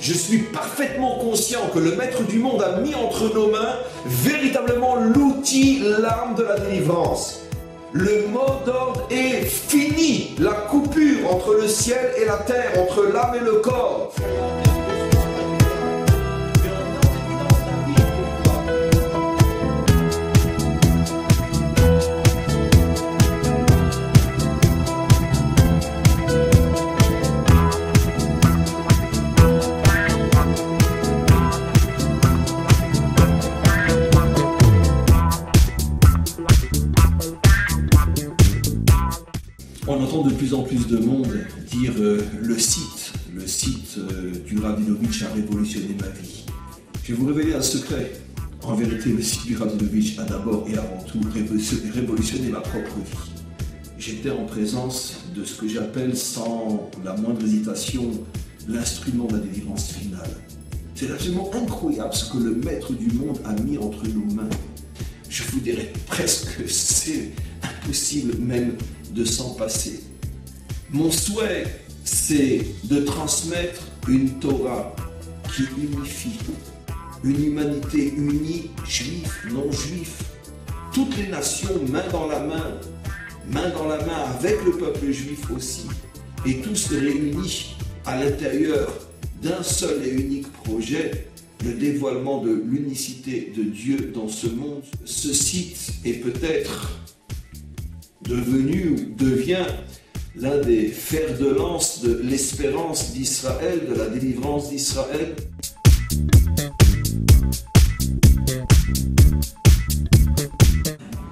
Je suis parfaitement conscient que le Maître du monde a mis entre nos mains véritablement l'outil, l'arme de la délivrance. Le mot d'ordre est fini. La coupure entre le ciel et la terre, entre l'âme et le corps. On entend de plus en plus de monde dire le site du Rabinovitch a révolutionné ma vie. Je vais vous révéler un secret. En vérité, le site du Rabinovitch a d'abord et avant tout révolutionné ma propre vie. J'étais en présence de ce que j'appelle sans la moindre hésitation l'instrument de la délivrance finale. C'est absolument incroyable ce que le Maître du monde a mis entre nos mains. Je vous dirais presque que c'est impossible même de s'en passer. Mon souhait, c'est de transmettre une Torah qui unifie, une humanité unie, juifs, non-juifs, toutes les nations main dans la main avec le peuple juif aussi, et tous réunis à l'intérieur d'un seul et unique projet, le dévoilement de l'unicité de Dieu dans ce monde. Ce site est peut-être devient l'un des fers de lance de l'espérance d'Israël, de la délivrance d'Israël.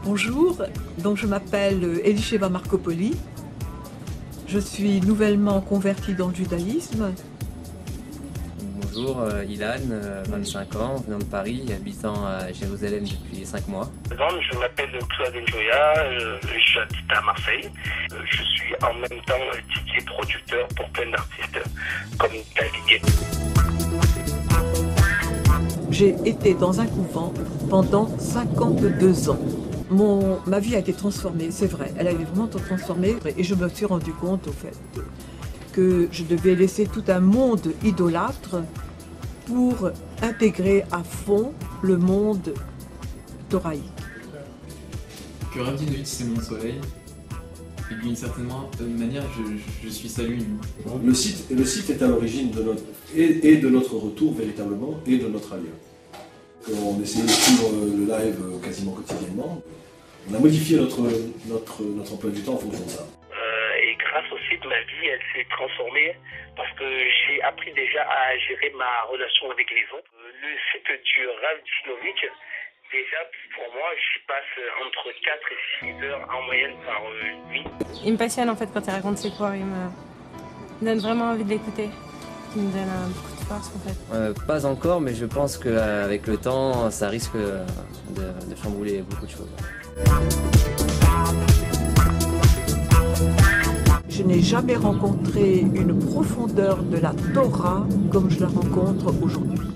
Bonjour, donc je m'appelle Elisheva Marcopoli. Je suis nouvellement convertie dans le judaïsme. Bonjour, Ilan, 25 ans, venant de Paris, habitant à Jérusalem depuis 5 mois. Je m'appelle Claude Njoya, j'habite à Marseille. Je suis en même temps DJ producteur pour plein d'artistes comme David. J'ai été dans un couvent pendant 52 ans. Ma vie a été transformée, c'est vrai, elle a été vraiment transformée et je me suis rendu compte au fait que je devais laisser tout un monde idolâtre pour intégrer à fond le monde thoraïque. Que Rabinovitch c'est mon soleil et d'une certaine manière je suis sa lune. Le site est à l'origine de notre retour véritablement et de notre alliance. On essayait de suivre le live quasiment quotidiennement. On a modifié notre emploi du temps en fonction de ça. Et grâce au site, ma vie elle s'est transformée parce que j'ai appris déjà à gérer ma relation avec les autres. Le site du Rabinovitch, déjà pour moi, j'y passe entre 4 et 6 heures en moyenne par nuit. Il me passionne en fait quand il raconte ses cours, il me donne vraiment envie de l'écouter. Il me donne beaucoup de force en fait. Pas encore, mais je pense qu'avec le temps, ça risque de chambouler beaucoup de choses. Je n'ai jamais rencontré une profondeur de la Torah comme je la rencontre aujourd'hui.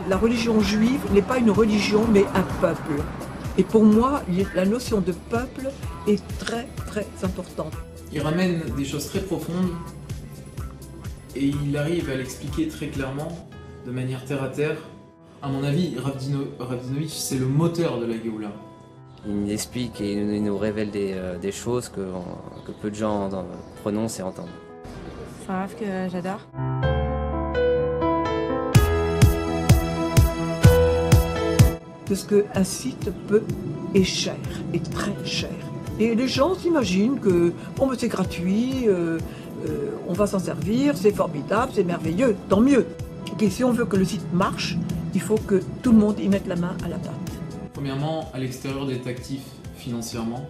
La religion juive n'est pas une religion mais un peuple. Et pour moi, la notion de peuple est très très importante. Il ramène des choses très profondes et il arrive à l'expliquer très clairement, de manière terre à terre. À mon avis, Rabinovitch c'est le moteur de la Géoula. Il nous explique et il nous révèle des choses que peu de gens prononcent et entendent. C'est un rêve que j'adore. Parce qu'un site est cher, est très cher. Et les gens s'imaginent que c'est gratuit, on va s'en servir, c'est formidable, c'est merveilleux, tant mieux. Et si on veut que le site marche, il faut que tout le monde y mette la main à la pâte. Premièrement, à l'extérieur d'être actif financièrement,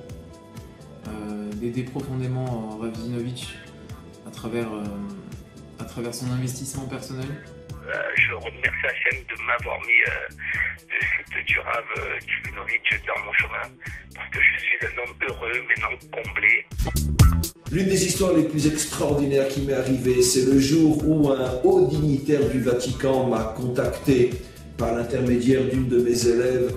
d'aider profondément Rabinovitch à travers son investissement personnel. Je remercie Hachem de m'avoir mis le site du Rav Rabinovitch dans mon chemin, parce que je suis un homme heureux, mais non comblé. L'une des histoires les plus extraordinaires qui m'est arrivée, c'est le jour où un haut dignitaire du Vatican m'a contacté par l'intermédiaire d'une de mes élèves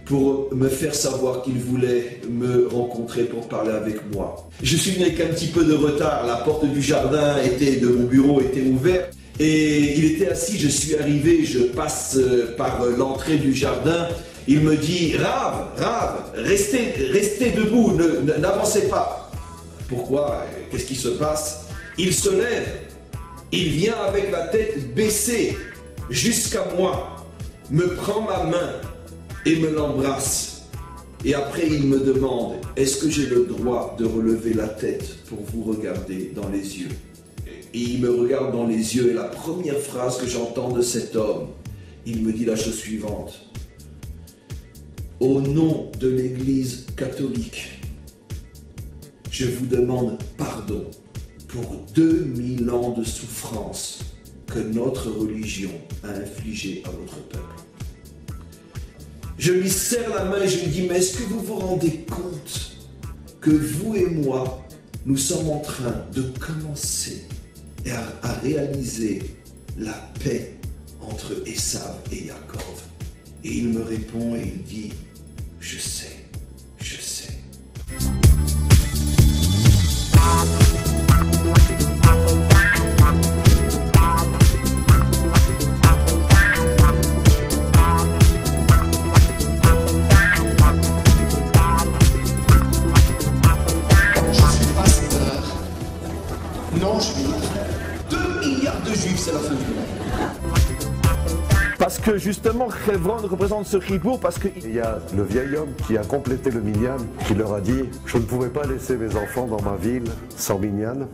pour me faire savoir qu'il voulait me rencontrer pour parler avec moi. Je suis venu avec un petit peu de retard, la porte du jardin de mon bureau était ouverte Et il était assis, je suis arrivé, je passe par l'entrée du jardin. Il me dit, Rav, restez debout, n'avancez pas. Pourquoi? Qu'est-ce qui se passe? Il se lève, il vient avec la tête baissée jusqu'à moi, me prend ma main et me l'embrasse. Et après il me demande, est-ce que j'ai le droit de relever la tête pour vous regarder dans les yeux? Et il me regarde dans les yeux et la première phrase que j'entends de cet homme, il me dit la chose suivante. Au nom de l'Église catholique, je vous demande pardon pour 2000 ans de souffrance que notre religion a infligé à votre peuple. Je lui serre la main et je lui dis, mais est-ce que vous vous rendez compte que vous et moi, nous sommes en train de commencer à réaliser la paix entre Esav et Yaakov? Et il me répond et il dit, je sais. Je suis pasteur non juif. 2 milliards de juifs, c'est la fin du monde. Parce que justement, Hebron représente ce chibour, parce qu'il y a le vieil homme qui a complété le minyan, qui leur a dit « Je ne pouvais pas laisser mes enfants dans ma ville sans minyan ».